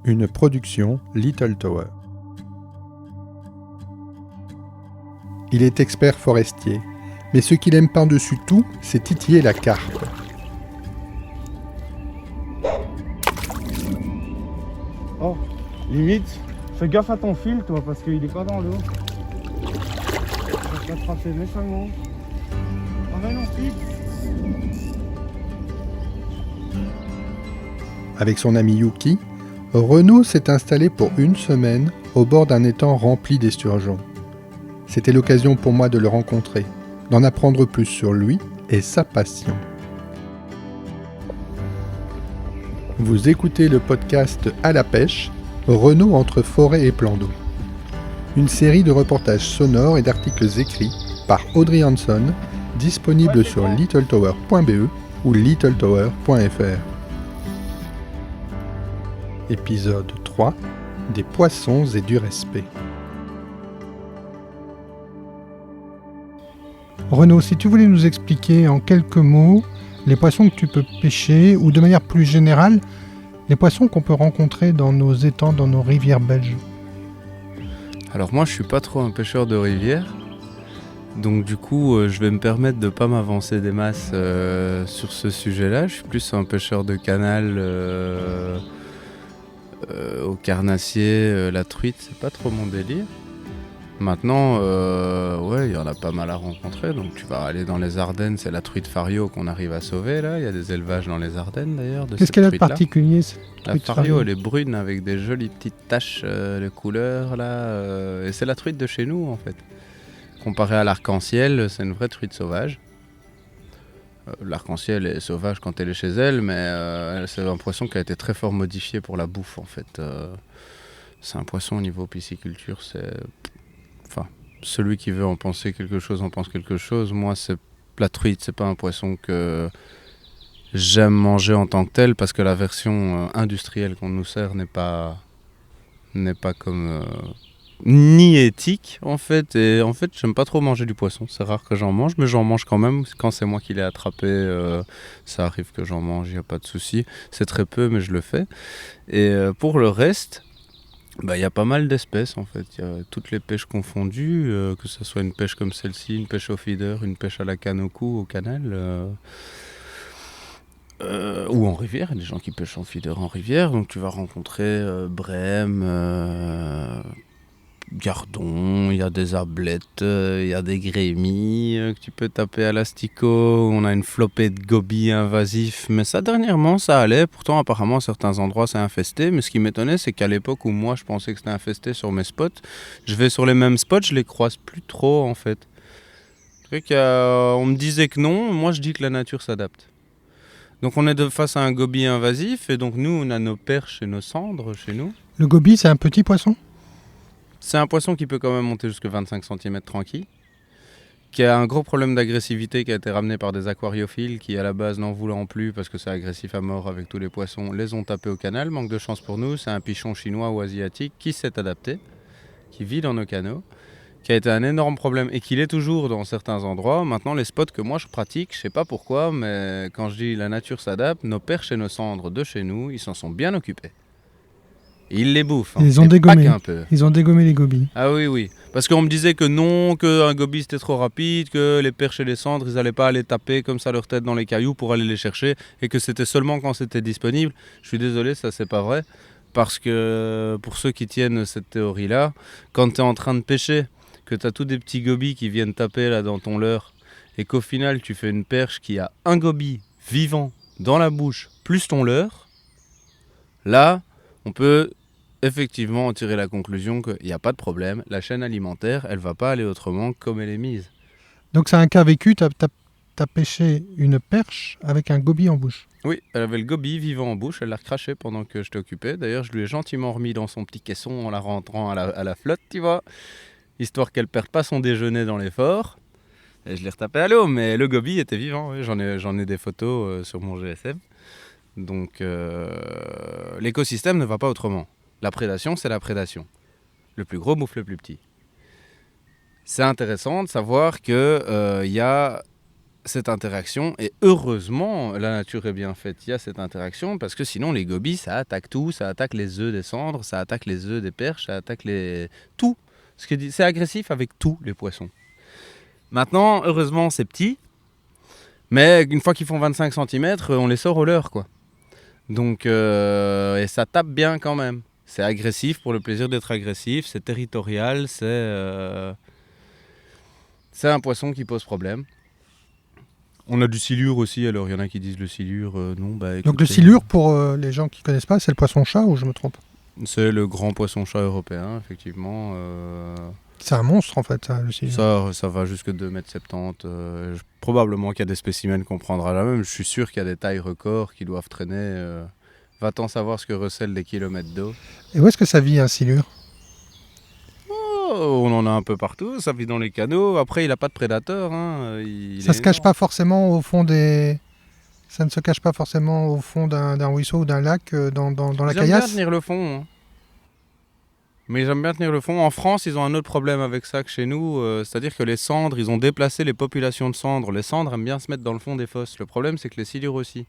une production Little Tower. Il est expert forestier, mais ce qu'il aime par-dessus tout, c'est titiller la carpe. Oh, limite, fais gaffe à ton fil, toi, parce qu'il est pas dans l'eau. Je vais t'attraper méchamment. Ah ben non, fil. Avec son ami Yuki, Renaud s'est installé pour une semaine au bord d'un étang rempli d'esturgeons. C'était l'occasion pour moi de le rencontrer, d'en apprendre plus sur lui et sa passion. Vous écoutez le podcast À la pêche, Renaud entre forêt et plan d'eau. Une série de reportages sonores et d'articles écrits par Audrey Hanson, disponible sur littletower.be ou littletower.fr. Épisode 3 – Des poissons et du respect. Renaud, si tu voulais nous expliquer en quelques mots les poissons que tu peux pêcher, ou de manière plus générale, les poissons qu'on peut rencontrer dans nos étangs, dans nos rivières belges. Alors moi je suis pas trop un pêcheur de rivière, donc du coup je vais me permettre de pas m'avancer des masses sur ce sujet-là. Je suis plus un pêcheur de canal, au carnassier, la truite, c'est pas trop mon délire. Maintenant, il y en a pas mal à rencontrer, donc tu vas aller dans les Ardennes, c'est la truite fario qu'on arrive à sauver là, il y a des élevages dans les Ardennes d'ailleurs. Qu'est-ce qu'elle a de particulier cette La truite fario, elle est brune avec des jolies petites taches de couleur là, et c'est la truite de chez nous en fait. Comparé à l'arc-en-ciel, c'est une vraie truite sauvage. L'arc-en-ciel est sauvage quand elle est chez elle, mais c'est un poisson qui a été très fort modifié pour la bouffe en fait. C'est un poisson au niveau pisciculture, celui qui veut en penser quelque chose en pense quelque chose. Moi, la truite, c'est pas un poisson que j'aime manger en tant que tel, parce que la version industrielle qu'on nous sert n'est pas comme ni éthique en fait. Et en fait, j'aime pas trop manger du poisson. C'est rare que j'en mange, mais j'en mange quand même. Quand c'est moi qui l'ai attrapé, ça arrive que j'en mange, y a pas de souci. C'est très peu, mais je le fais. Et pour le reste, y a pas mal d'espèces en fait, il y a toutes les pêches confondues, que ce soit une pêche comme celle-ci, une pêche au feeder, une pêche à la canne au cou, au canal, ou en rivière, il y a des gens qui pêchent en feeder en rivière, donc tu vas rencontrer brème, gardon, il y a des ablettes, il y a des grémis que tu peux taper à l'asticot, on a une flopée de gobies invasifs, mais ça dernièrement ça allait, pourtant apparemment à certains endroits c'est infesté, mais ce qui m'étonnait c'est qu'à l'époque où moi je pensais que c'était infesté sur mes spots, je vais sur les mêmes spots, je les croise plus trop en fait. On me disait que non, moi je dis que la nature s'adapte. Donc on est face à un gobie invasif, et donc nous on a nos perches et nos cendres chez nous. Le gobie, c'est un petit poisson ? C'est un poisson qui peut quand même monter jusqu'à 25 cm tranquille, qui a un gros problème d'agressivité qui a été ramené par des aquariophiles qui à la base n'en voulant plus parce que c'est agressif à mort avec tous les poissons, les ont tapés au canal. Manque de chance pour nous, c'est un pichon chinois ou asiatique qui s'est adapté, qui vit dans nos canaux, qui a été un énorme problème et qui l'est toujours dans certains endroits. Maintenant les spots que moi je pratique, je sais pas pourquoi, mais quand je dis la nature s'adapte, nos perches et nos cendres de chez nous, ils s'en sont bien occupés. Et ils les bouffent. Ils ont dégommé. Ils ont dégommé les gobies. Ah oui. Parce qu'on me disait que non, qu'un gobie c'était trop rapide, que les perches et les cendres, ils n'allaient pas aller taper comme ça leur tête dans les cailloux pour aller les chercher, et que c'était seulement quand c'était disponible. Je suis désolé, ça c'est pas vrai. Parce que pour ceux qui tiennent cette théorie-là, quand tu es en train de pêcher, que tu as tous des petits gobies qui viennent taper là dans ton leurre, et qu'au final tu fais une perche qui a un gobie vivant dans la bouche, plus ton leurre, là, on peut effectivement en tirer la conclusion qu'il n'y a pas de problème, la chaîne alimentaire, elle ne va pas aller autrement comme elle est mise. Donc c'est un cas vécu, tu as pêché une perche avec un gobie en bouche. Oui, elle avait le gobie vivant en bouche, elle l'a recraché pendant que je t'occupais. D'ailleurs, je lui ai gentiment remis dans son petit caisson en la rentrant à la flotte, tu vois, histoire qu'elle ne perde pas son déjeuner dans l'effort. Et je l'ai retapé à l'eau, mais le gobie était vivant, oui. J'en ai des photos sur mon GSM. Donc l'écosystème ne va pas autrement. La prédation, c'est la prédation. Le plus gros bouffe le plus petit. C'est intéressant de savoir que y a cette interaction, et heureusement, la nature est bien faite, il y a cette interaction, parce que sinon les gobies, ça attaque tout, ça attaque les œufs des cendres, ça attaque les œufs des perches, ça attaque tout. C'est agressif avec tous les poissons. Maintenant, heureusement, c'est petit, mais une fois qu'ils font 25 cm, on les sort au leurre, quoi. Donc, et ça tape bien quand même. C'est agressif pour le plaisir d'être agressif, c'est territorial, c'est un poisson qui pose problème. On a du silure aussi, alors il y en a qui disent le silure, non. Écoutez, Donc le silure, pour les gens qui ne connaissent pas, c'est le poisson-chat ou je me trompe? C'est le grand poisson-chat européen, effectivement. C'est un monstre en fait, ça, le silure. Ça va jusque 2,70 m. Probablement qu'il y a des spécimens qu'on prendra là même. Je suis sûr qu'il y a des tailles records qui doivent traîner. Va-t-on savoir ce que recèlent des kilomètres d'eau. Et où est-ce que ça vit un silure? On en a un peu partout, ça vit dans les canaux. Après, il n'a pas de prédateurs. Ça se cache pas forcément au fond des... Ça ne se cache pas forcément au fond d'un ruisseau ou d'un lac, dans la J'aime caillasse? bien tenir le fond. Mais j'aime bien tenir le fond. En France, ils ont un autre problème avec ça que chez nous. C'est-à-dire que les cendres, ils ont déplacé les populations de cendres. Les cendres aiment bien se mettre dans le fond des fosses. Le problème, c'est que les silures aussi.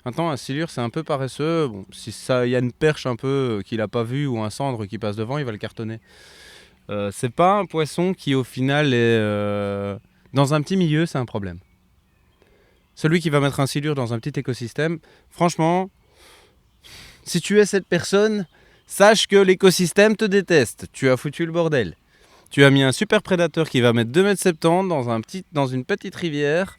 Maintenant, un silure, c'est un peu paresseux. Bon, si il y a une perche un peu qu'il n'a pas vue ou un cendre qui passe devant, il va le cartonner. C'est pas un poisson qui au final est dans un petit milieu, c'est un problème. Celui qui va mettre un silure dans un petit écosystème, franchement, si tu es cette personne, sache que l'écosystème te déteste. Tu as foutu le bordel. Tu as mis un super prédateur qui va mettre 2,70 m dans une petite rivière.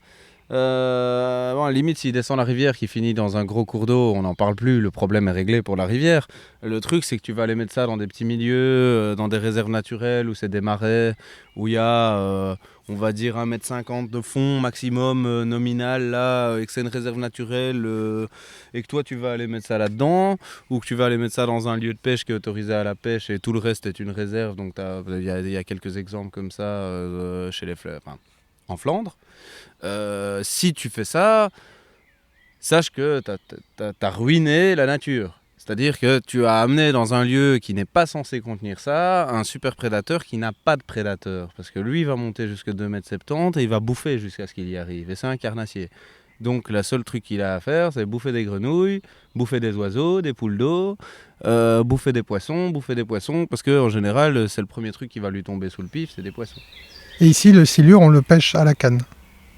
Limite, s'il descend la rivière qui finit dans un gros cours d'eau, on n'en parle plus, le problème est réglé pour la rivière. Le truc, c'est que tu vas aller mettre ça dans des petits milieux, dans des réserves naturelles où c'est des marais, où il y a, on va dire, 1,50 m de fond maximum nominal, là, et que c'est une réserve naturelle, et que toi tu vas aller mettre ça là-dedans, ou que tu vas aller mettre ça dans un lieu de pêche qui est autorisé à la pêche et tout le reste est une réserve. Donc il y a quelques exemples comme ça chez les fleurs, en Flandre. Si tu fais ça, sache que t'as ruiné la nature. C'est-à-dire que tu as amené dans un lieu qui n'est pas censé contenir ça, un super prédateur qui n'a pas de prédateur. Parce que lui, il va monter jusqu'à 2,70 m et il va bouffer jusqu'à ce qu'il y arrive. Et c'est un carnassier. Donc le seul truc qu'il a à faire, c'est bouffer des grenouilles, bouffer des oiseaux, des poules d'eau, bouffer des poissons, parce qu'en général, c'est le premier truc qui va lui tomber sous le pif, c'est des poissons. Et ici, le silure, on le pêche à la canne?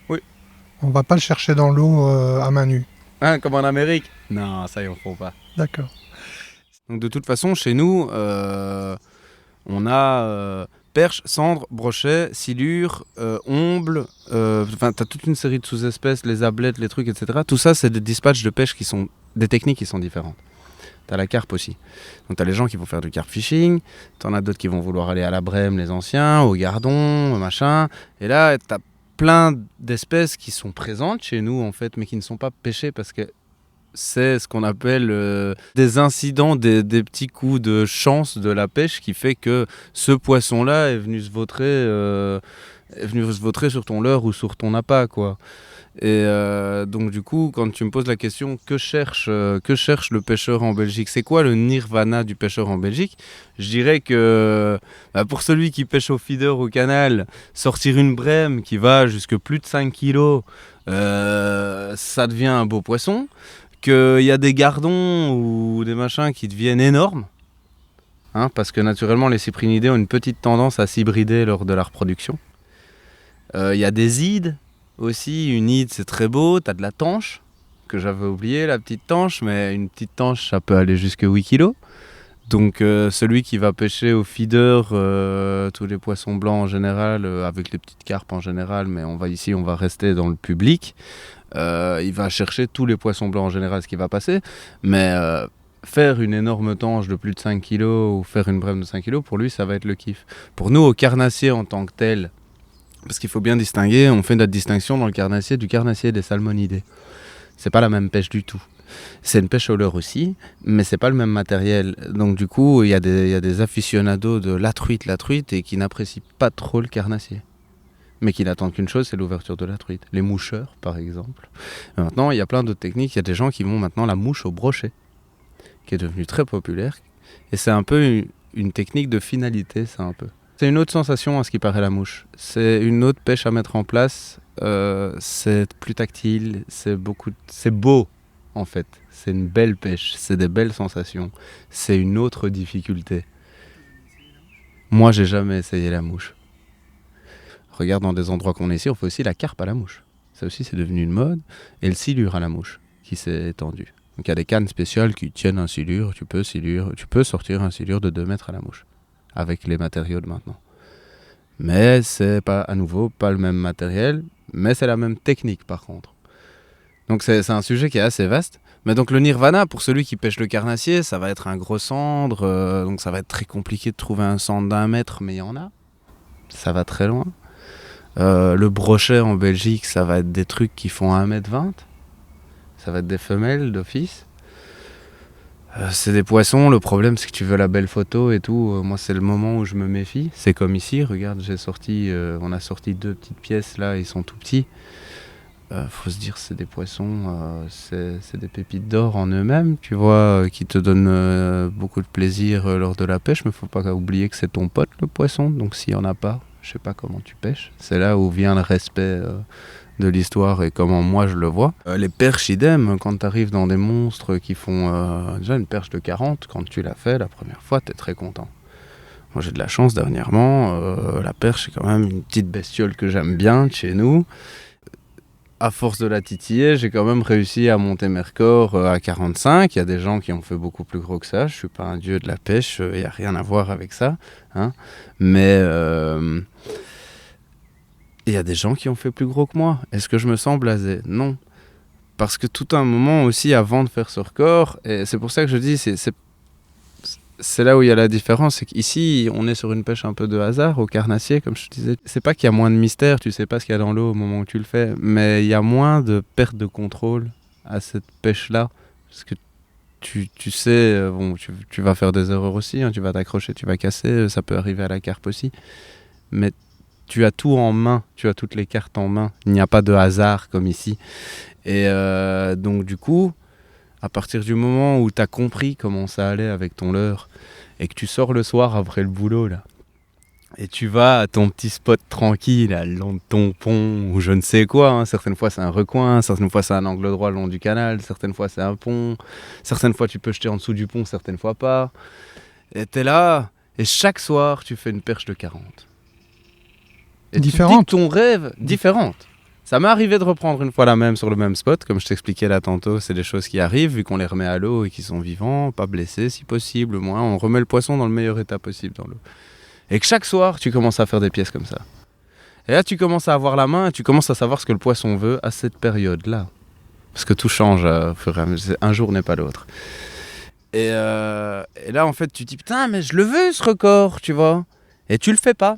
Oui. On va pas le chercher dans l'eau à main nue? Comme en Amérique? Non, ça, ils en font pas. D'accord. Donc de toute façon, chez nous, on a perche, cendre, brochet, silure, omble, t'as toute une série de sous-espèces, les ablettes, les trucs, etc. Tout ça, c'est des dispatchs de pêche qui sont des techniques qui sont différentes. T'as la carpe aussi. Donc t'as les gens qui vont faire du carp fishing, t'en as d'autres qui vont vouloir aller à la brème, les anciens, au gardon, machin. Et là, t'as plein d'espèces qui sont présentes chez nous, en fait, mais qui ne sont pas pêchées parce que c'est ce qu'on appelle des incidents, des petits coups de chance de la pêche qui fait que ce poisson-là est venu se vautrer sur ton leurre ou sur ton appât, quoi. Et donc du coup, quand tu me poses la question que cherche le pêcheur en Belgique, c'est quoi le nirvana du pêcheur en Belgique? Je dirais que pour celui qui pêche au feeder au canal, sortir une brème qui va jusque plus de 5 kilos, ça devient un beau poisson. Qu'il y a des gardons ou des machins qui deviennent énormes, parce que naturellement les cyprinidés ont une petite tendance à s'hybrider lors de la reproduction. Il y a des ides aussi, une ide c'est très beau, t'as de la tanche, que j'avais oublié, la petite tanche, mais une petite tanche ça peut aller jusqu'à 8 kilos. Donc celui qui va pêcher au feeder, tous les poissons blancs en général, avec les petites carpes en général, mais on va rester dans le public, il va chercher tous les poissons blancs en général, ce qui va passer, mais faire une énorme tanche de plus de 5 kg ou faire une brème de 5 kg, pour lui ça va être le kiff. Pour nous au carnassier en tant que tel, parce qu'il faut bien distinguer, on fait notre distinction dans le carnassier du carnassier des salmonidés. C'est pas la même pêche du tout. C'est une pêche au leurre aussi, mais c'est pas le même matériel. Donc du coup, il y a des aficionados de la truite et qui n'apprécient pas trop le carnassier. Mais qui n'attendent qu'une chose, c'est l'ouverture de la truite. Les moucheurs, par exemple. Et maintenant, il y a plein d'autres techniques. Il y a des gens qui vont maintenant la mouche au brochet, qui est devenue très populaire. Et c'est un peu une technique de finalité, ça un peu. C'est une autre sensation à ce qui paraît la mouche. C'est une autre pêche à mettre en place. C'est plus tactile, c'est beau en fait. C'est une belle pêche, c'est des belles sensations. C'est une autre difficulté. Moi, j'ai jamais essayé la mouche. Regarde, dans des endroits qu'on est ici, on fait aussi la carpe à la mouche. Ça aussi, c'est devenu une mode. Et le silure à la mouche qui s'est étendu. Donc il y a des cannes spéciales qui tiennent un silure. Tu peux sortir un silure de 2 mètres à la mouche avec les matériaux de maintenant. Mais c'est pas, à nouveau, pas le même matériel, mais c'est la même technique par contre. Donc c'est un sujet qui est assez vaste. Mais donc le nirvana, pour celui qui pêche le carnassier, ça va être un gros cendre, donc ça va être très compliqué de trouver un cendre d'1 mètre, mais il y en a. Ça va très loin. Le brochet en Belgique, ça va être des trucs qui font 1,20 m. Ça va être des femelles d'office. C'est des poissons, le problème c'est que tu veux la belle photo et tout. Moi c'est le moment où je me méfie. C'est comme ici, regarde, on a sorti 2 petites pièces là, ils sont tout petits. Faut se dire c'est des poissons, c'est des pépites d'or en eux-mêmes, tu vois, qui te donnent beaucoup de plaisir lors de la pêche, mais faut pas oublier que c'est ton pote le poisson, donc s'il y en a pas, je sais pas comment tu pêches. C'est là où vient le respect de l'histoire et comment moi je le vois. Les perches idem, quand tu arrives dans des monstres qui font déjà une perche de 40, quand tu l'as fait la première fois, tu es très content. Moi j'ai de la chance dernièrement, la perche c'est quand même une petite bestiole que j'aime bien de chez nous. À force de la titiller, j'ai quand même réussi à monter mes records à 45. Il y a des gens qui ont fait beaucoup plus gros que ça. Je ne suis pas un dieu de la pêche, il n'y a rien à voir avec ça. Hein. Mais il y a des gens qui ont fait plus gros que moi. Est-ce que je me sens blasé ? Non. Parce que tout un moment aussi avant de faire ce record, et c'est pour ça que je dis, c'est là où il y a la différence, c'est qu'ici, on est sur une pêche un peu de hasard, au carnassier, comme je te disais. C'est pas qu'il y a moins de mystère, tu sais pas ce qu'il y a dans l'eau au moment où tu le fais, mais il y a moins de perte de contrôle à cette pêche-là. Parce que tu sais, tu vas faire des erreurs aussi, hein, tu vas t'accrocher, tu vas casser, ça peut arriver à la carpe aussi. Mais tu as tout en main, tu as toutes les cartes en main. Il n'y a pas de hasard comme ici. Et donc du coup, à partir du moment où tu as compris comment ça allait avec ton leurre et que tu sors le soir après le boulot là, et tu vas à ton petit spot tranquille là, le long de ton pont ou je ne sais quoi, hein. Certaines fois c'est un recoin, certaines fois c'est un angle droit le long du canal, certaines fois c'est un pont, certaines fois tu peux jeter en dessous du pont, certaines fois pas. Et t'es là et chaque soir tu fais une perche de 40. Et différente. Tu te dis que ton rêve, différente. Ça m'est arrivé de reprendre une fois la même sur le même spot, comme je t'expliquais là tantôt, c'est des choses qui arrivent, vu qu'on les remet à l'eau et qu'ils sont vivants, pas blessés si possible, au moins on remet le poisson dans le meilleur état possible dans l'eau. Et que chaque soir, tu commences à faire des pièces comme ça. Et là, tu commences à avoir la main et tu commences à savoir ce que le poisson veut à cette période-là. Parce que tout change au fur et à mesure, un jour n'est pas l'autre. Et là, en fait, tu te dis, putain, mais je le veux ce record, tu vois. Et tu le fais pas.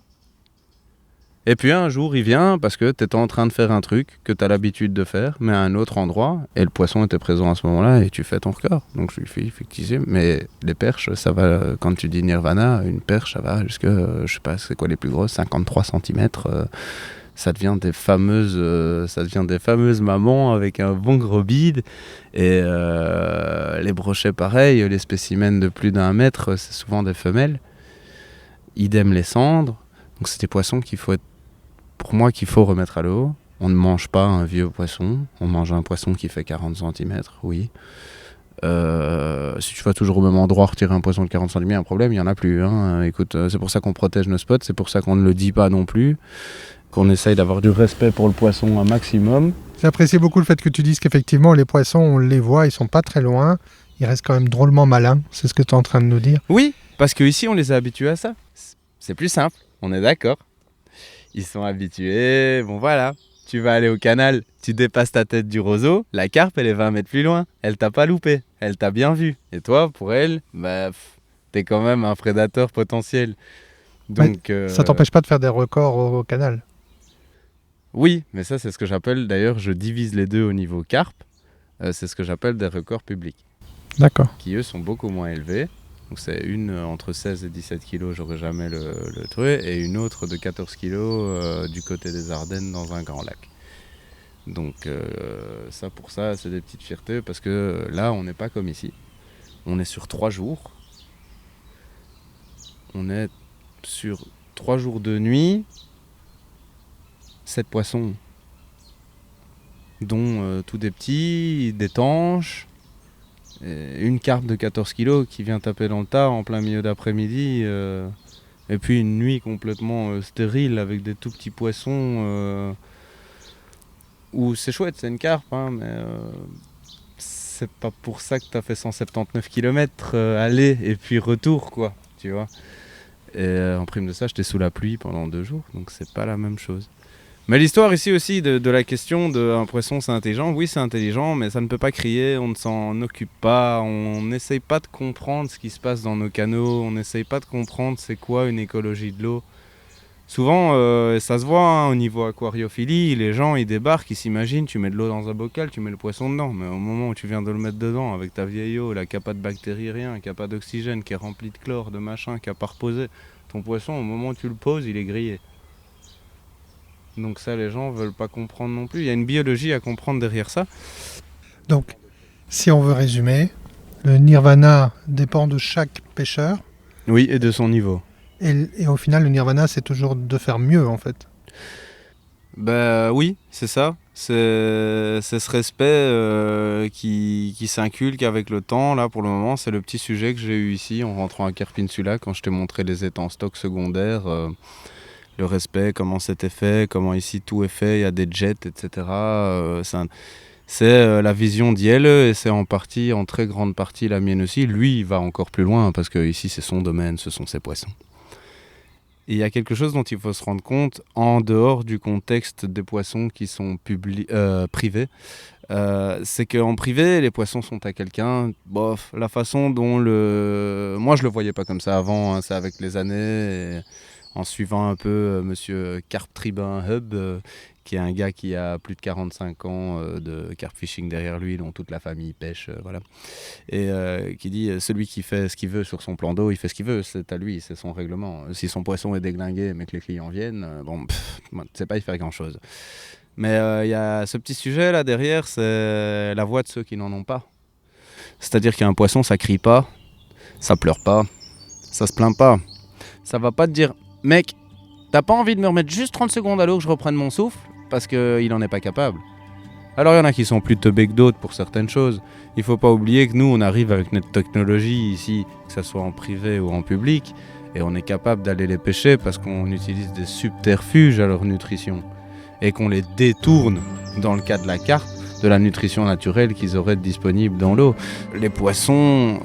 Et puis un jour, il vient parce que tu étais en train de faire un truc que tu as l'habitude de faire, mais à un autre endroit, et le poisson était présent à ce moment-là, et tu fais ton record. Donc je lui fais effectivement, mais les perches, ça va, quand tu dis nirvana, une perche, ça va jusqu'à, je sais pas, c'est quoi les plus grosses, 53 cm. Ça devient des fameuses mamans avec un bon gros bide. Et les brochets, pareil, les spécimens de plus d'1 mètre, c'est souvent des femelles. Idem les cendres. Donc c'est des poissons qu'il faut remettre à l'eau. On ne mange pas un vieux poisson, on mange un poisson qui fait 40 cm, oui. Si tu vas toujours au même endroit retirer un poisson de 40 cm, un problème, il n'y en a plus. Hein. Écoute, c'est pour ça qu'on protège nos spots, c'est pour ça qu'on ne le dit pas non plus, qu'on essaye d'avoir du respect pour le poisson un maximum. J'apprécie beaucoup le fait que tu dises qu'effectivement les poissons, on les voit, ils sont pas très loin, ils restent quand même drôlement malins, c'est ce que tu es en train de nous dire. Oui, parce qu'ici on les a habitués à ça. C'est plus simple, on est d'accord. Ils sont habitués, bon voilà, tu vas aller au canal, tu dépasses ta tête du roseau, la carpe elle est 20 mètres plus loin, elle t'a pas loupé, elle t'a bien vu. Et toi, pour elle, t'es quand même un prédateur potentiel. Donc, ça t'empêche pas de faire des records au canal. Oui, mais ça c'est ce que j'appelle, d'ailleurs je divise les deux au niveau carpe, c'est ce que j'appelle des records publics. D'accord. Qui eux sont beaucoup moins élevés. Donc c'est une entre 16 et 17 kilos, j'aurais jamais le truc, et une autre de 14 kilos du côté des Ardennes dans un grand lac. Donc ça pour ça, c'est des petites fiertés, parce que là, on n'est pas comme ici. On est sur 3 jours. On est sur 3 jours de nuit, 7 poissons, dont tous des petits, des tanches, et une carpe de 14 kilos qui vient taper dans le tas en plein milieu d'après-midi, et puis une nuit complètement stérile avec des tout petits poissons, où c'est chouette, c'est une carpe, hein, mais c'est pas pour ça que tu as fait 179 km aller et puis retour, quoi, tu vois. Et en prime de ça, j'étais sous la pluie pendant 2 jours, donc c'est pas la même chose. Mais l'histoire ici aussi de la question de un poisson c'est intelligent, oui c'est intelligent, mais ça ne peut pas crier, on ne s'en occupe pas, on n'essaye pas de comprendre ce qui se passe dans nos canaux, on n'essaye pas de comprendre c'est quoi une écologie de l'eau. Souvent, ça se voit hein, au niveau aquariophilie, les gens ils débarquent, ils s'imaginent, tu mets de l'eau dans un bocal, tu mets le poisson dedans, mais au moment où tu viens de le mettre dedans avec ta vieille eau, là qui n'a pas de bactéries, rien, qui n'a pas d'oxygène, qui est remplie de chlore, de machin, qui n'a pas reposé, ton poisson au moment où tu le poses, il est grillé. Donc ça, les gens veulent pas comprendre non plus. Il y a une biologie à comprendre derrière ça. Donc, si on veut résumer, le nirvana dépend de chaque pêcheur. Oui, et de son niveau. Et au final, le nirvana, c'est toujours de faire mieux, en fait. Ben oui, c'est ça. C'est ce respect qui s'inculque avec le temps. Là, pour le moment, c'est le petit sujet que j'ai eu ici en rentrant à Carpinsula quand je t'ai montré les étangs stock secondaires. Le respect, comment c'était fait, comment ici tout est fait, il y a des jets, etc. C'est la vision d'Yel et c'est en très grande partie la mienne aussi. Lui, il va encore plus loin parce que ici c'est son domaine, ce sont ses poissons. Et il y a quelque chose dont il faut se rendre compte en dehors du contexte des poissons qui sont privés. C'est qu'en privé, les poissons sont à quelqu'un. Bof, la façon dont moi je le voyais pas comme ça avant, hein, c'est avec les années. Et en suivant un peu monsieur Carp Tribun Hub, qui est un gars qui a plus de 45 ans de carp fishing derrière lui, dont toute la famille pêche, voilà. Et qui dit celui qui fait ce qu'il veut sur son plan d'eau, il fait ce qu'il veut, c'est à lui, c'est son règlement. Si son poisson est déglingué mais que les clients viennent, tu sais pas y faire grand chose. Mais il y a ce petit sujet là derrière, c'est la voix de ceux qui n'en ont pas. C'est-à-dire qu'un poisson, ça crie pas, ça pleure pas, ça se plaint pas. Ça va pas te dire mec, t'as pas envie de me remettre juste 30 secondes à l'eau que je reprenne mon souffle parce qu'il en est pas capable. Alors il y en a qui sont plus teubés que d'autres pour certaines choses. Il faut pas oublier que nous on arrive avec notre technologie ici, que ce soit en privé ou en public, et on est capable d'aller les pêcher parce qu'on utilise des subterfuges à leur nutrition et qu'on les détourne dans le cas de la carpe de la nutrition naturelle qu'ils auraient disponible dans l'eau. Les poissons,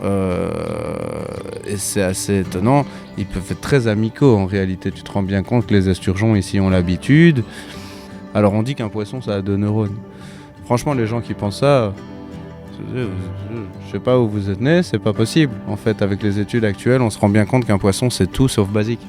et c'est assez étonnant, ils peuvent être très amicaux en réalité. Tu te rends bien compte que les esturgeons ici ont l'habitude. Alors on dit qu'un poisson ça a 2 neurones. Franchement, les gens qui pensent ça, je sais pas où vous êtes nés, c'est pas possible. En fait, avec les études actuelles, on se rend bien compte qu'un poisson c'est tout sauf basique.